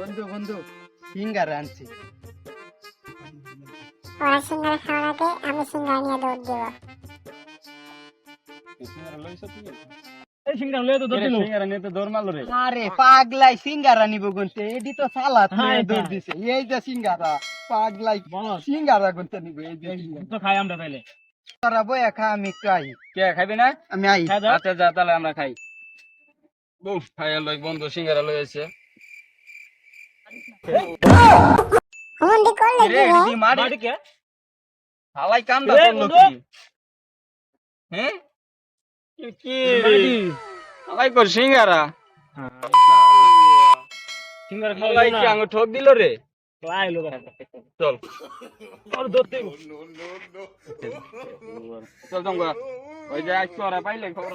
বন্ধু বন্ধু সিঙ্গারা আনছি। ওরা সিঙ্গারা খাওয়ার আগে আমি সিঙ্গারা নিয়ে দৌড় দিব। আরে পাগলাই সিঙ্গারা নিব গুনতে, এডি তো সালাদ নিয়ে দৌড় দিছে। এই যে সিঙ্গারা পাগলাই সিঙ্গারা গুনতে নিব। এই যে তো খাই আমরা তাইলে। তোরা বইয়া খা, আমি একটু আই। কে খাইবি না? আমি আই। আচ্ছা যা তাহলে আমরা খাই। বউ খাইয়া লই, বন্ধু সিঙ্গারা লই আছে। হুমন্দি করলে কি রে রে? এডি মারি বাড়ি কে? হালাই কাম দা রে, করলো বন্ধু। কি? হ্যাঁ? কি রে? হালাই কর সিঙ্গারা। সিঙ্গারা হালাই খাওয়া কি আঙ্গ ঠক দিল রে? তো আইলো চল আর ধরতে চল তোমরা ওই যে আজকে ওরা পাইলে খবর